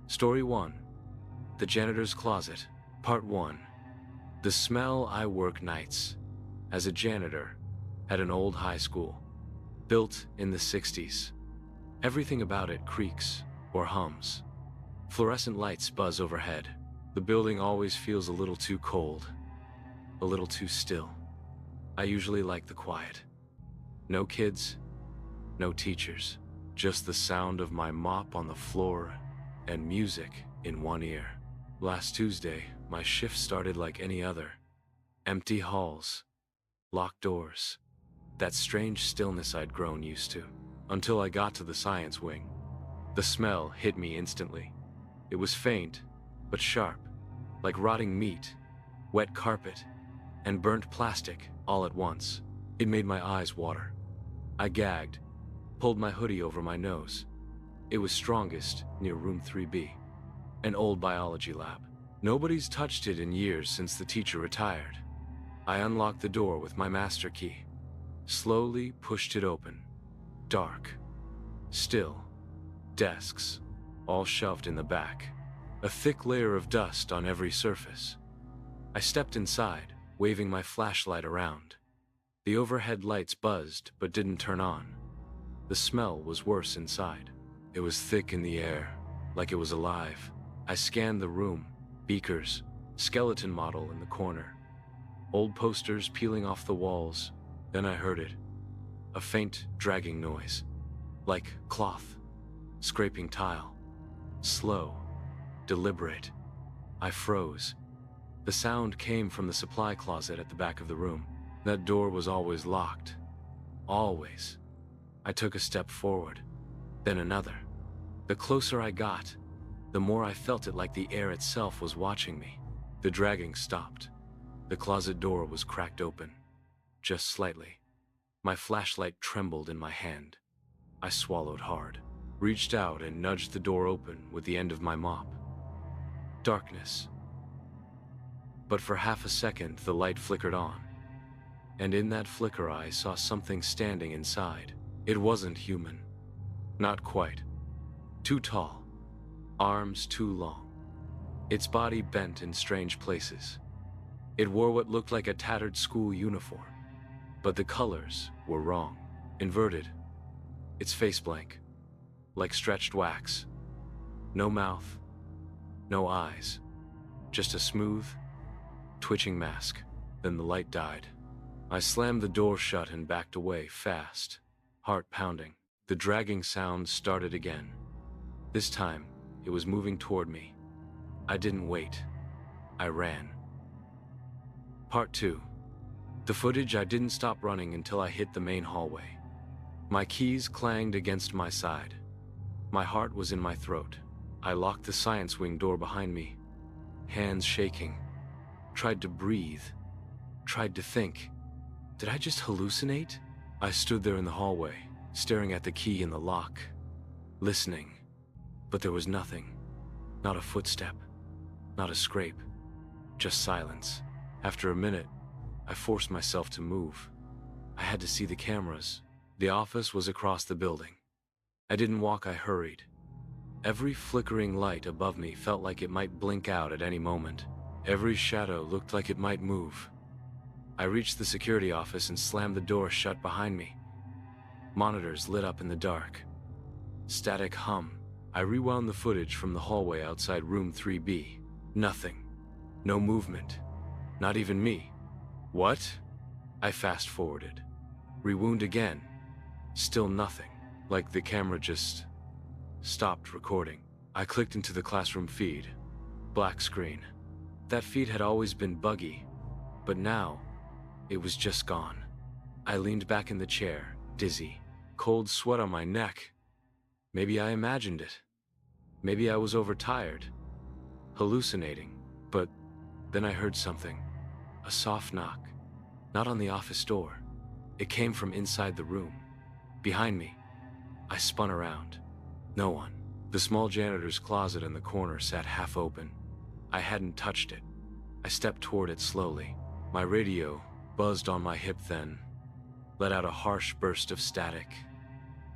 Story 1. The Janitor's Closet. Part 1. The smell. I work nights as a janitor at an old high school, built in the 60s. Everything about it creaks or hums. Fluorescent lights buzz overhead. The building always feels a little too cold, a little too still. I usually like the quiet. No kids, no teachers, just the sound of my mop on the floor and music in one ear. Last Tuesday, my shift started like any other. Empty halls, locked doors, that strange stillness I'd grown used to, until I got to the science wing. The smell hit me instantly. It was faint, but sharp, like rotting meat, wet carpet, and burnt plastic all at once. It made my eyes water. I gagged, pulled my hoodie over my nose. It was strongest near room 3B, an old biology lab. Nobody's touched it in years since the teacher retired. I unlocked the door with my master key, slowly pushed it open. Dark, still, desks, all shoved in the back, a thick layer of dust on every surface. I stepped inside, waving my flashlight around. The overhead lights buzzed but didn't turn on. The smell was worse inside. It was thick in the air, like it was alive. I scanned the room, beakers, skeleton model in the corner, old posters peeling off the walls. Then I heard it, a faint dragging noise, like cloth, scraping tile. Slow, deliberate. I froze. The sound came from the supply closet at the back of the room. That door was always locked. Always. I took a step forward, then another. The closer I got, the more I felt it like the air itself was watching me. The dragging stopped. The closet door was cracked open, just slightly. My flashlight trembled in my hand. I swallowed hard, reached out and nudged the door open with the end of my mop. Darkness. But for half a second, the light flickered on. And in that flicker, I saw something standing inside. It wasn't human. Not quite. Too tall. Arms too long. Its body bent in strange places. It wore what looked like a tattered school uniform. But the colors were wrong. Inverted. Its face blank. Like stretched wax. No mouth. No eyes. Just a smooth, twitching mask. Then the light died. I slammed the door shut and backed away fast, heart pounding. The dragging sound started again. This time, it was moving toward me. I didn't wait. I ran. Part 2. The footage. I didn't stop running until I hit the main hallway. My keys clanged against my side. My heart was in my throat. I locked the science wing door behind me, hands shaking. Tried to breathe. Tried to think. Did I just hallucinate? I stood there in the hallway, staring at the key in the lock, listening. But there was nothing. Not a footstep. Not a scrape. Just silence. After a minute, I forced myself to move. I had to see the cameras. The office was across the building. I didn't walk, I hurried. Every flickering light above me felt like it might blink out at any moment. Every shadow looked like it might move. I reached the security office and slammed the door shut behind me. Monitors lit up in the dark. Static hum. I rewound the footage from the hallway outside room 3B. Nothing. No movement. Not even me. What? I fast-forwarded. Rewound again. Still nothing. Like the camera just stopped recording. I clicked into the classroom feed. Black screen. That feed had always been buggy, but now, it was just gone. I leaned back in the chair, dizzy, cold sweat on my neck. Maybe I imagined it. Maybe I was overtired, hallucinating. But then I heard something. A soft knock. Not on the office door. It came from inside the room. Behind me. I spun around. No one. The small janitor's closet in the corner sat half open. I hadn't touched it. I stepped toward it slowly. My radio buzzed on my hip then, let out a harsh burst of static.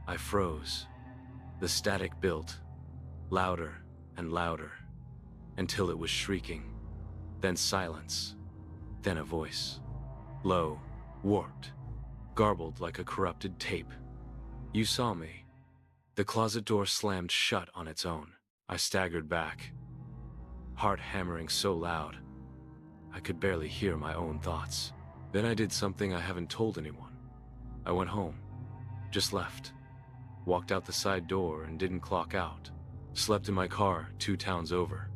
I froze. The static built, louder, and louder, until it was shrieking, then silence, then a voice. Low, warped, garbled like a corrupted tape. "You saw me." The closet door slammed shut on its own. I staggered back, heart hammering so loud, I could barely hear my own thoughts. Then I did something I haven't told anyone. I went home, just left, walked out the side door and didn't clock out. Slept in my car 2 towns over,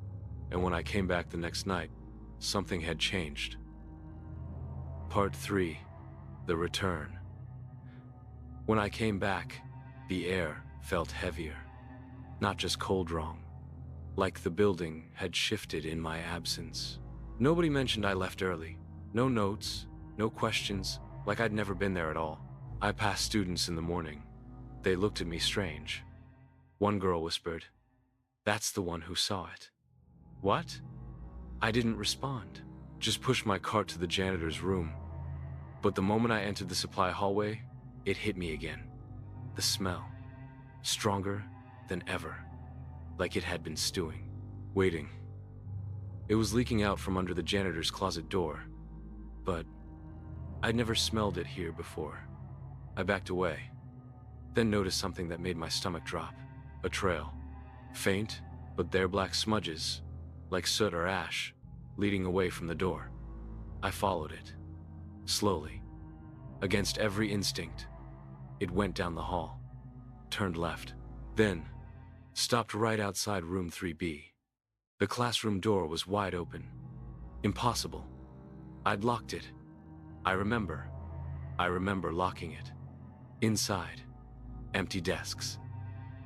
and when I came back the next night, something had changed. Part 3, The Return. When I came back, the air felt heavier. Not just cold wrong, like the building had shifted in my absence. Nobody mentioned I left early. No notes, no questions, like I'd never been there at all. I passed students in the morning. They looked at me strange. One girl whispered, "That's the one who saw it." What? I didn't respond, just pushed my cart to the janitor's room. But the moment I entered the supply hallway, it hit me again. The smell, stronger than ever, like it had been stewing, waiting. It was leaking out from under the janitor's closet door, but I'd never smelled it here before. I backed away, then noticed something that made my stomach drop. A trail, faint, but there black smudges, like soot or ash, leading away from the door. I followed it, slowly, against every instinct. It went down the hall, turned left, then stopped right outside room 3B. The classroom door was wide open. Impossible. I'd locked it. I remember locking it. Inside, empty desks,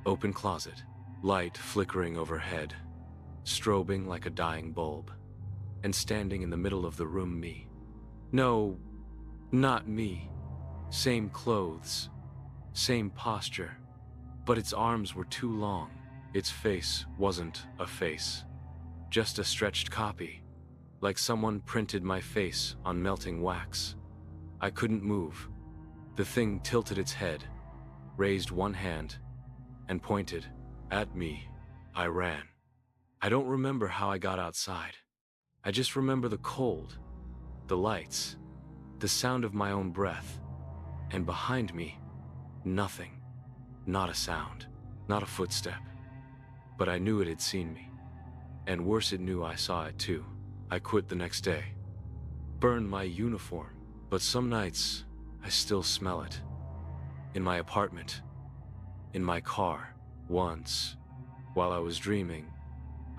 open closet, light flickering overhead, strobing like a dying bulb, and standing in the middle of the room me. No, not me. Same clothes, same posture, but its arms were too long. Its face wasn't a face, just a stretched copy, like someone printed my face on melting wax. I couldn't move. The thing tilted its head, raised one hand, and pointed at me. I ran. I don't remember how I got outside. I just remember the cold, the lights, the sound of my own breath, and behind me, nothing. Not a sound, not a footstep. But I knew it had seen me. And worse, it knew I saw it too. I quit the next day. Burned my uniform, but some nights, I still smell it. In my apartment, in my car. Once, while I was dreaming,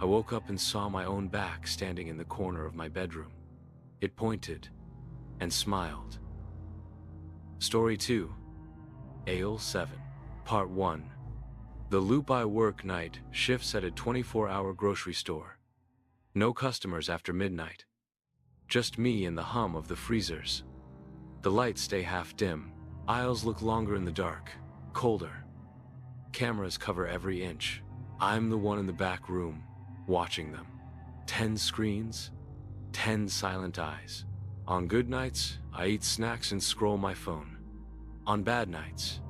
I woke up and saw my own back standing in the corner of my bedroom. It pointed and smiled. Story 2, Ale 7, Part 1. The loop. I work night shifts at a 24-hour grocery store. No customers after midnight. Just me and the hum of the freezers. The lights stay half dim. Aisles look longer in the dark, colder. Cameras cover every inch. I'm the one in the back room, watching them. 10 screens, 10 silent eyes. On good nights, I eat snacks and scroll my phone. On bad nights,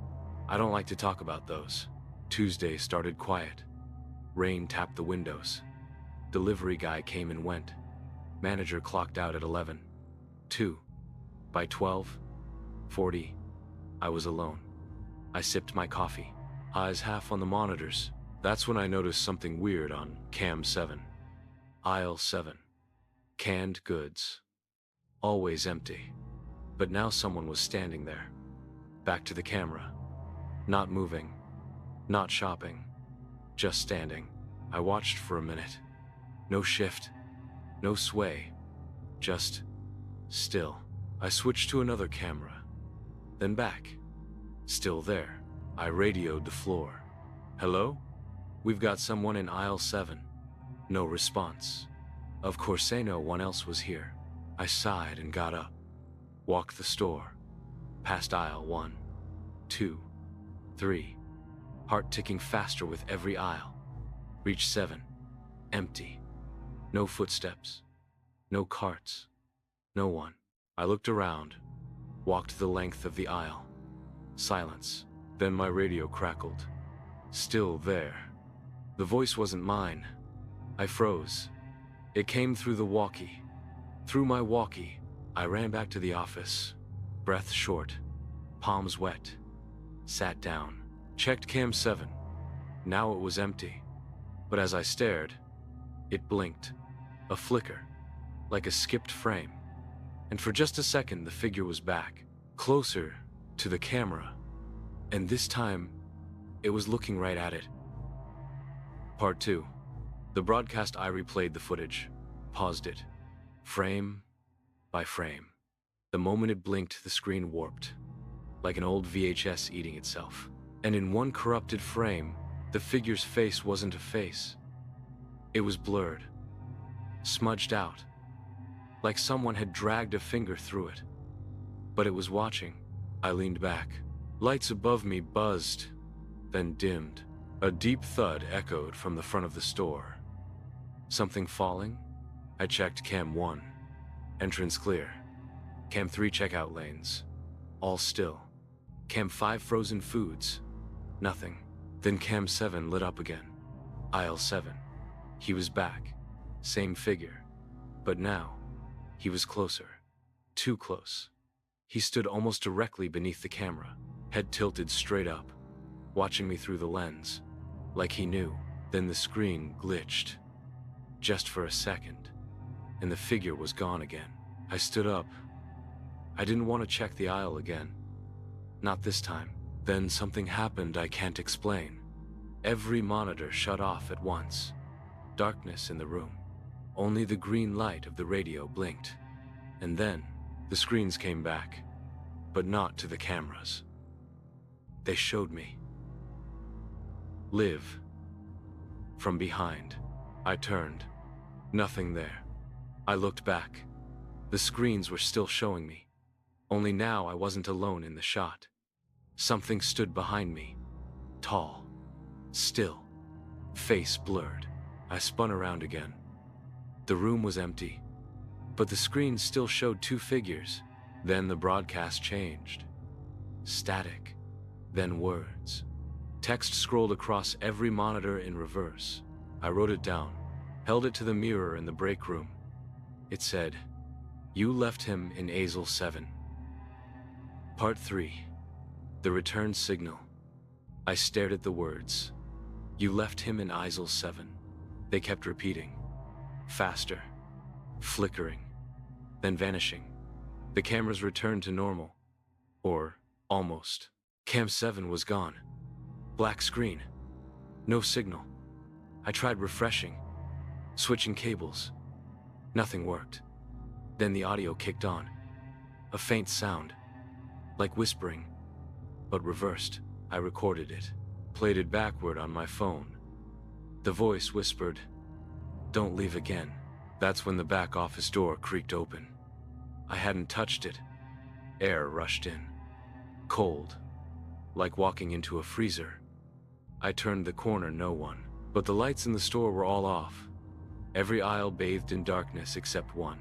I don't like to talk about those. Tuesday started quiet. Rain tapped the windows. Delivery guy came and went. Manager clocked out at 11. 2. By 12:40, I was alone. I sipped my coffee, eyes half on the monitors. That's when I noticed something weird on Cam 7. Aisle 7. Canned goods. Always empty. But now someone was standing there. Back to the camera. Not moving. Not shopping. Just standing. I watched for a minute. No shift. No sway. Just still. I switched to another camera. Then back. Still there. I radioed the floor. "Hello? We've got someone in aisle 7. No response. Of course, no one else was here. I sighed and got up. Walked the store. Past aisle 1, 2, 3. Heart ticking faster with every aisle. Reached 7. Empty. No footsteps. No carts. No one. I looked around. Walked the length of the aisle. Silence. Then my radio crackled. Still there. The voice wasn't mine. I froze. It came through the walkie. Through my walkie, I ran back to the office, breath short, palms wet. Sat down, checked cam 7. Now it was empty. But as I stared, it blinked. A flicker, like a skipped frame. And for just a second, the figure was back, closer to the camera. And this time, it was looking right at it. Part 2. The broadcast, I replayed the footage, paused it, frame by frame. The moment it blinked, the screen warped, like an old VHS eating itself. And in one corrupted frame, the figure's face wasn't a face. It was blurred, smudged out, like someone had dragged a finger through it. But it was watching. I leaned back. Lights above me buzzed, then dimmed. A deep thud echoed from the front of the store. Something falling? I checked cam 1. Entrance clear. Cam 3 checkout lanes. All still. Cam 5 frozen foods. Nothing. Then cam 7 lit up again. Aisle 7. He was back. Same figure. But now, he was closer. Too close. He stood almost directly beneath the camera, head tilted straight up, watching me through the lens, like he knew. Then the screen glitched. Just for a second, and the figure was gone again. I stood up. I didn't want to check the aisle again. Not this time. Then something happened I can't explain. Every monitor shut off at once. Darkness in the room. Only the green light of the radio blinked. And then, the screens came back, but not to the cameras. They showed me. Live. From behind, I turned. Nothing there. I looked back. The screens were still showing me. Only now I wasn't alone in the shot. Something stood behind me. Tall. Still. Face blurred. I spun around again. The room was empty, but the screen still showed two figures. Then the broadcast changed. Static. Then words. Text scrolled across every monitor in reverse. I wrote it down, held it to the mirror in the break room. It said, "You left him in aisle 7. Part 3. The return signal. I stared at the words. You left him in aisle 7. They kept repeating. Faster. Flickering. Then vanishing. The cameras returned to normal. Or, almost. Cam 7 was gone. Black screen. No signal. I tried refreshing. Switching cables. Nothing worked. Then the audio kicked on. A faint sound. Like whispering. But reversed. I recorded it. Played it backward on my phone. The voice whispered, "Don't leave again." That's when the back office door creaked open. I hadn't touched it. Air rushed in. Cold. Like walking into a freezer. I turned the corner, no one. But the lights in the store were all off. Every aisle bathed in darkness except one.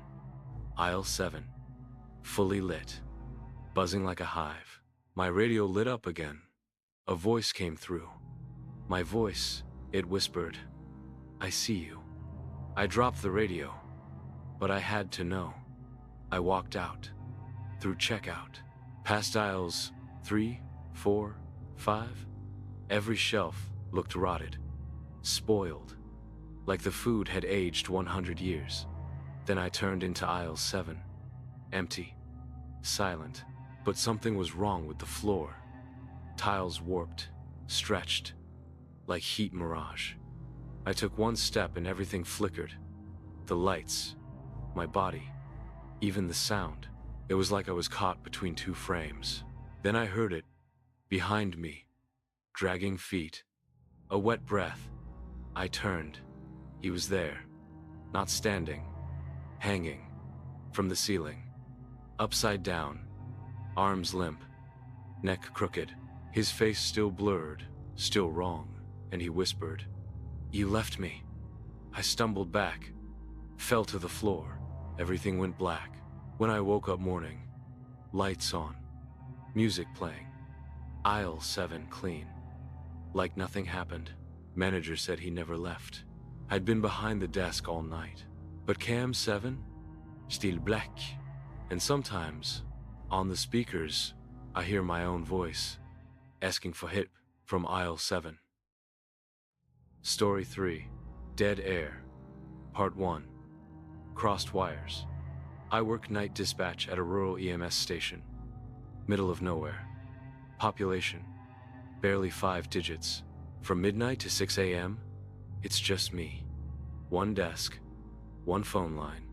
Aisle 7. Fully lit. Buzzing like a hive. My radio lit up again. A voice came through. My voice, it whispered, "I see you." I dropped the radio. But I had to know. I walked out. Through checkout. Past aisles 3, 4, 5. Every shelf looked rotted. Spoiled. Like the food had aged 100 years. Then I turned into aisle 7. Empty. Silent. But something was wrong with the floor. Tiles warped. Stretched. Like heat mirage. I took one step and everything flickered. The lights. My body. Even the sound. It was like I was caught between two frames. Then I heard it. Behind me. Dragging feet. A wet breath. I turned. He was there. Not standing. Hanging. From the ceiling. Upside down. Arms limp. Neck crooked. His face still blurred. Still wrong. And he whispered, "You left me." I stumbled back. Fell to the floor. Everything went black. When I woke up morning. Lights on. Music playing. Aisle 7 clean. Like nothing happened. Manager said he never left. I'd been behind the desk all night. But cam 7? Still black. And sometimes, on the speakers, I hear my own voice, asking for help from aisle 7. Story 3. Dead Air. Part 1. Crossed Wires. I work night dispatch at a rural EMS station. Middle of nowhere. Population. Barely 5 digits. From midnight to 6 a.m., it's just me. One desk, one phone line,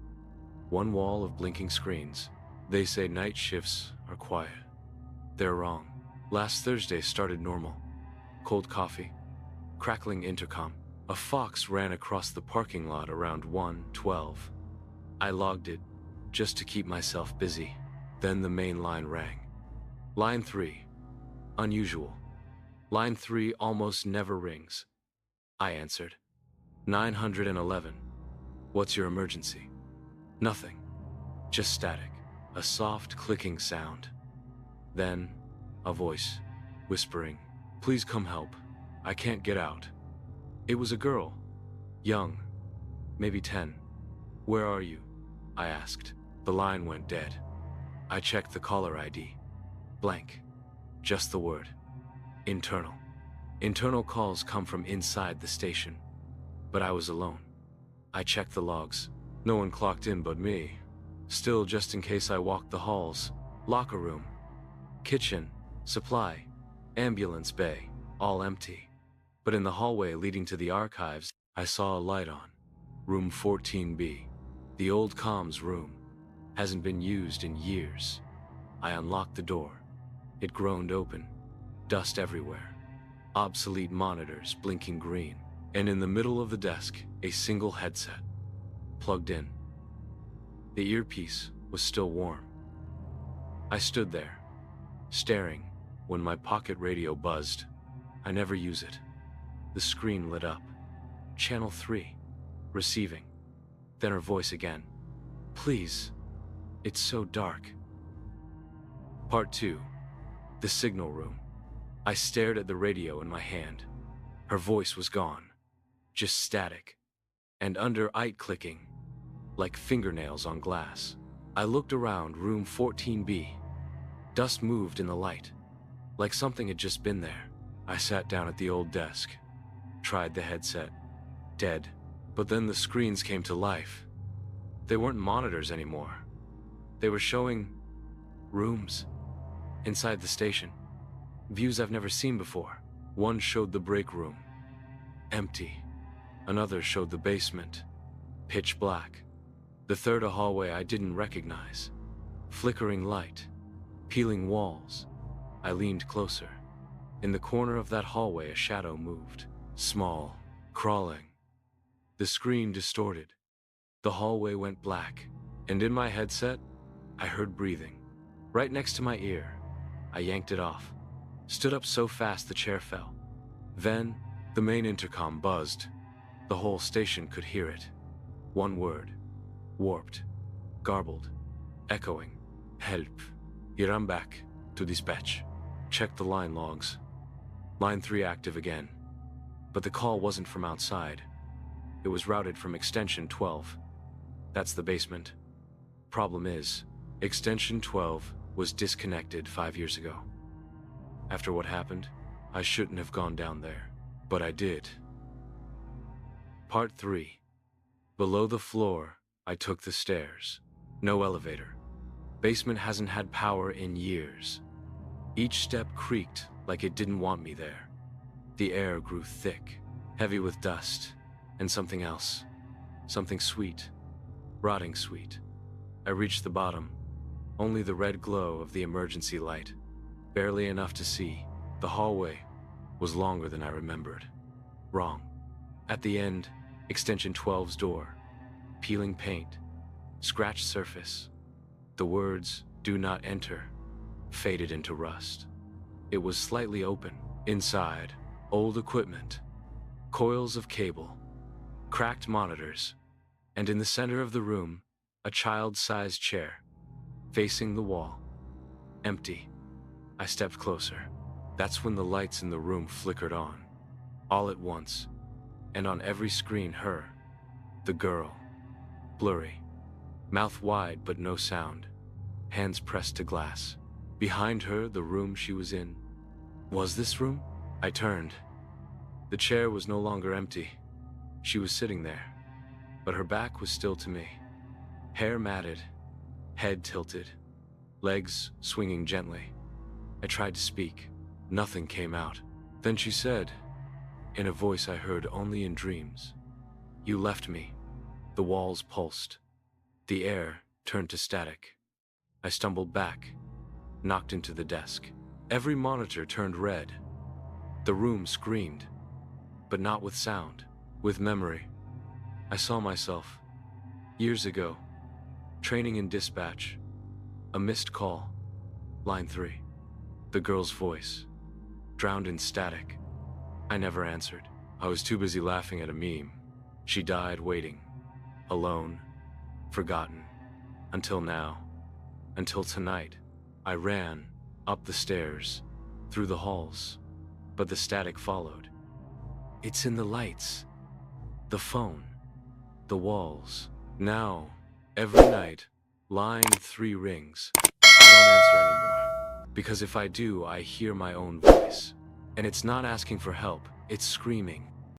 one wall of blinking screens. They say night shifts are quiet. They're wrong. Last Thursday started normal. Cold coffee, crackling intercom. A fox ran across the parking lot around 1:12. I logged it, just to keep myself busy. Then the main line rang. Line 3. Unusual. Line 3 almost never rings. I answered. 911. What's your emergency? Nothing. Just static. A soft clicking sound. Then, a voice, whispering, "Please come help. I can't get out." It was a girl. Young. Maybe 10. "Where are you?" I asked. The line went dead. I checked the caller ID. Blank. Just the word. Internal. Internal calls come from inside the station. But I was alone. I checked the logs. No one clocked in but me. Still, just in case, I walked the halls. Locker room. Kitchen. Supply. Ambulance bay. All empty. But in the hallway leading to the archives, I saw a light on. Room 14B. The old comms room. Hasn't been used in years. I unlocked the door. It groaned open. Dust everywhere. Obsolete monitors blinking green. And in the middle of the desk, a single headset. Plugged in. The earpiece was still warm. I stood there, staring, when my pocket radio buzzed. I never use it. The screen lit up. Channel 3. Receiving. Then her voice again. "Please. It's so dark." Part 2. The signal room. I stared at the radio in my hand. Her voice was gone. Just static. And under it clicking. Like fingernails on glass. I looked around room 14B. Dust moved in the light. Like something had just been there. I sat down at the old desk. Tried the headset. Dead. But then the screens came to life. They weren't monitors anymore. They were showing rooms inside the station. Views I've never seen before. One showed the break room. Empty. Another showed the basement. Pitch black. The third a hallway I didn't recognize. Flickering light. Peeling walls. I leaned closer. In the corner of that hallway a shadow moved. Small. Crawling. The screen distorted. The hallway went black. And in my headset, I heard breathing. Right next to my ear. I yanked it off. Stood up so fast the chair fell. Then, the main intercom buzzed. The whole station could hear it. One word. Warped. Garbled. Echoing. "Help. Here I'm back. To dispatch." Checked the line logs. Line 3 active again. But the call wasn't from outside. It was routed from extension 12. That's the basement. Problem is, extension 12 was disconnected 5 years ago. After what happened, I shouldn't have gone down there. But I did. Part 3. Below the floor, I took the stairs. No elevator. Basement hasn't had power in years. Each step creaked like it didn't want me there. The air grew thick, heavy with dust, and something else. Something sweet. Rotting sweet. I reached the bottom. Only the red glow of the emergency light. Barely enough to see. The hallway was longer than I remembered. Wrong. At the end, extension 12's door. Peeling paint. Scratched surface. The words, "Do not enter," faded into rust. It was slightly open. Inside, old equipment. Coils of cable. Cracked monitors. And in the center of the room, a child-sized chair. Facing the wall. Empty. I stepped closer. That's when the lights in the room flickered on. all at once, and on every screen her, the girl, blurry, mouth wide but no sound, hands pressed to glass. Behind her, the room she was in. Was this room? I turned. The chair was no longer empty. She was sitting there, but her back was still to me. Hair matted, head tilted, legs swinging gently. I tried to speak. Nothing came out. Then she said, in a voice I heard only in dreams, "You left me." The walls pulsed. The air turned to static. I stumbled back, knocked into the desk. Every monitor turned red. The room screamed, but not with sound, with memory. I saw myself, years ago, training in dispatch, a missed call, line 3. The girl's voice, drowned in static. I never answered. I was too busy laughing at a meme. She died waiting, alone, forgotten, until now, until tonight. I ran up the stairs, through the halls, but the static followed. It's in the lights, the phone, the walls. Now, every night, line 3 rings. I don't answer anymore, because if I do, I hear my own voice. And it's not asking for help, it's screaming.